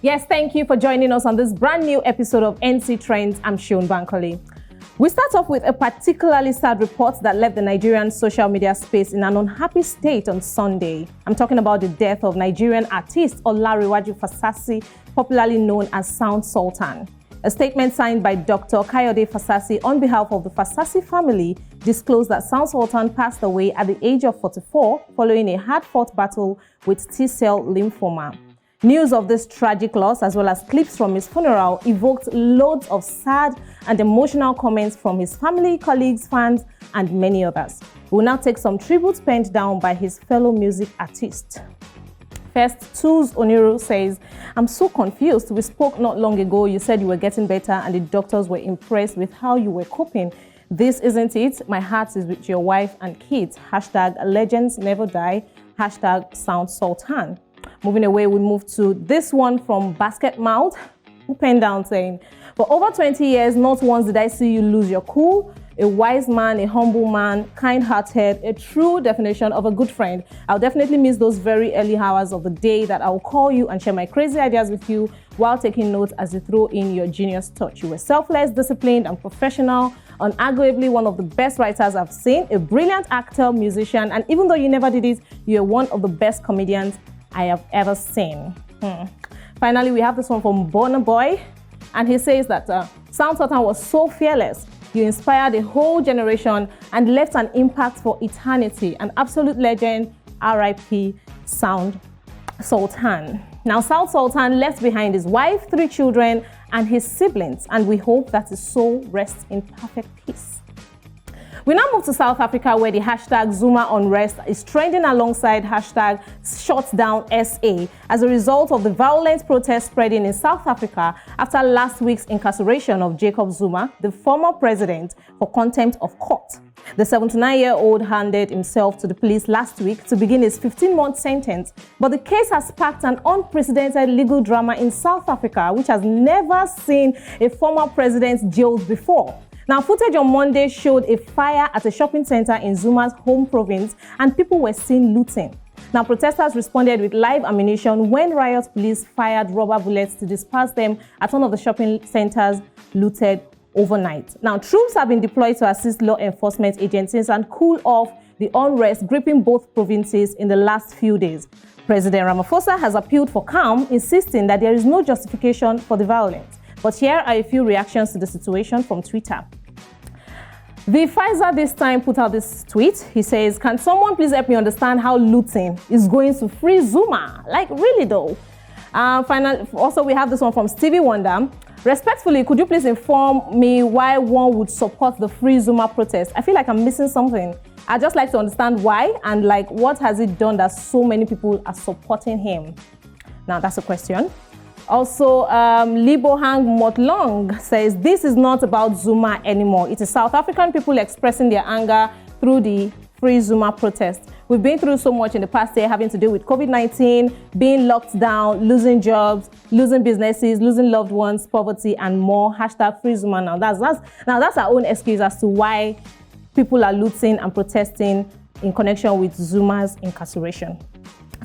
Yes, thank you for joining us on this brand new episode of NC Trends. I'm Seun Bankole. We start off with a particularly sad report that left the Nigerian social media space in an unhappy state on Sunday. I'm talking about the death of Nigerian artist Olariwaju Fasasi, popularly known as Sound Sultan. A statement signed by Dr. Kayode Fasasi on behalf of the Fasasi family disclosed that Sound Sultan passed away at the age of 44 following a hard-fought battle with T-cell lymphoma. News of this tragic loss, as well as clips from his funeral, evoked loads of sad and emotional comments from his family, colleagues, fans, and many others. We'll now take some tributes penned down by his fellow music artists. First, Tools Oniru says, "I'm so confused. We spoke not long ago. You said you were getting better and the doctors were impressed with how you were coping. This isn't it. My heart is with your wife and kids. Hashtag legends never die. Hashtag Sound Sultan." Moving away, we move to this one from Basket Mouth, who penned down saying, "For over 20 years, not once did I see you lose your cool. A wise man, a humble man, kind-hearted, a true definition of a good friend. I'll definitely miss those very early hours of the day that I'll call you and share my crazy ideas with you while taking notes as you throw in your genius touch. You were selfless, disciplined, and professional, unarguably one of the best writers I've seen, a brilliant actor, musician, and even though you never did it, you're one of the best comedians I have ever seen." Finally, we have this one from Burna Boy, and he says that Sound Sultan was so fearless. You inspired a whole generation and left an impact for eternity. An absolute legend, R.I.P. Sound Sultan. Now, Sound Sultan left behind his wife, 3 children, and his siblings, and we hope that his soul rests in perfect peace. We now move to South Africa, where the hashtag Zuma unrest is trending alongside hashtag ShutDownSA as a result of the violent protests spreading in South Africa after last week's incarceration of Jacob Zuma, the former president, for contempt of court. The 79-year-old handed himself to the police last week to begin his 15-month sentence, but the case has sparked an unprecedented legal drama in South Africa, which has never seen a former president jailed before. Now, footage on Monday showed a fire at a shopping center in Zuma's home province, and people were seen looting. Now, protesters responded with live ammunition when riot police fired rubber bullets to disperse them at one of the shopping centers looted overnight. Now, troops have been deployed to assist law enforcement agencies and cool off the unrest gripping both provinces in the last few days. President Ramaphosa has appealed for calm, insisting that there is no justification for the violence. But here are a few reactions to the situation from Twitter. The Pfizer this time put out this tweet. He says, "Can someone please help me understand how looting is going to free Zuma? Like, really though?" Finally, also we have this one from Stevie Wonder. "Respectfully, could you please inform me why one would support the Free Zuma protest? I feel like I'm missing something. I'd just like to understand why and like what has it done that so many people are supporting him?" Now that's a question. Also, Libohang Motlong says, "This is not about Zuma anymore. It is South African people expressing their anger through the Free Zuma protest. We've been through so much in the past year having to deal with COVID-19, being locked down, losing jobs, losing businesses, losing loved ones, poverty, and more. Hashtag Free Zuma." Now that's our own excuse as to why people are looting and protesting in connection with Zuma's incarceration.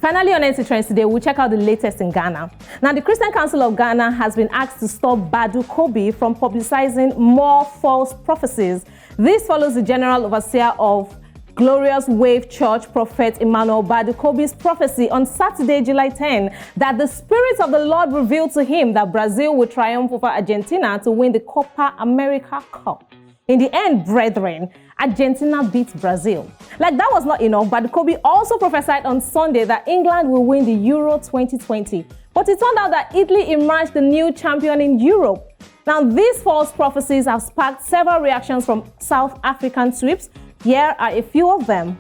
Finally, on NC Trends today, we'll check out the latest in Ghana. Now, the Christian Council of Ghana has been asked to stop Badu Kobi from publicizing more false prophecies. This follows the general overseer of Glorious Wave Church, Prophet Emmanuel Badu Kobi's prophecy on Saturday, July 10, that the Spirit of the Lord revealed to him that Brazil would triumph over Argentina to win the Copa America Cup. In the end, brethren, Argentina beat Brazil. Like that was not enough, Badu Kobi also prophesied on Sunday that England will win the Euro 2020. But it turned out that Italy emerged the new champion in Europe. Now, these false prophecies have sparked several reactions from South African sweeps. Here are a few of them.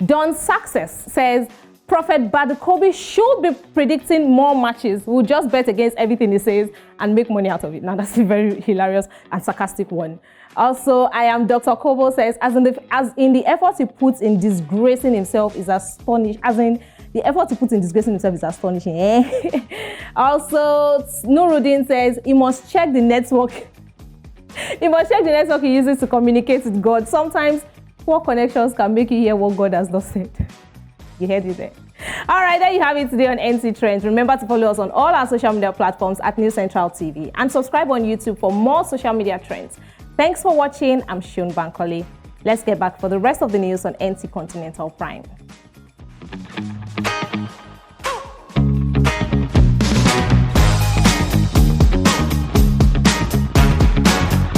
Don Success says, "Prophet Badu Kobi should be predicting more matches. We'll just bet against everything he says and make money out of it." Now, that's a very hilarious and sarcastic one. Also, I am Dr. Kobo says, as in the effort he puts in disgracing himself is astonishing. As in the effort he puts in disgracing himself is astonishing. Also, Nuruddin says he must check the network. He must check the network he uses to communicate with God. Sometimes poor connections can make you hear what God has not said. You heard it there. All right, there you have it today on NC Trends. Remember to follow us on all our social media platforms at News Central TV and subscribe on YouTube for more social media trends. Thanks for watching. I'm Seun Bankole. Let's get back for the rest of the news on NC Continental Prime.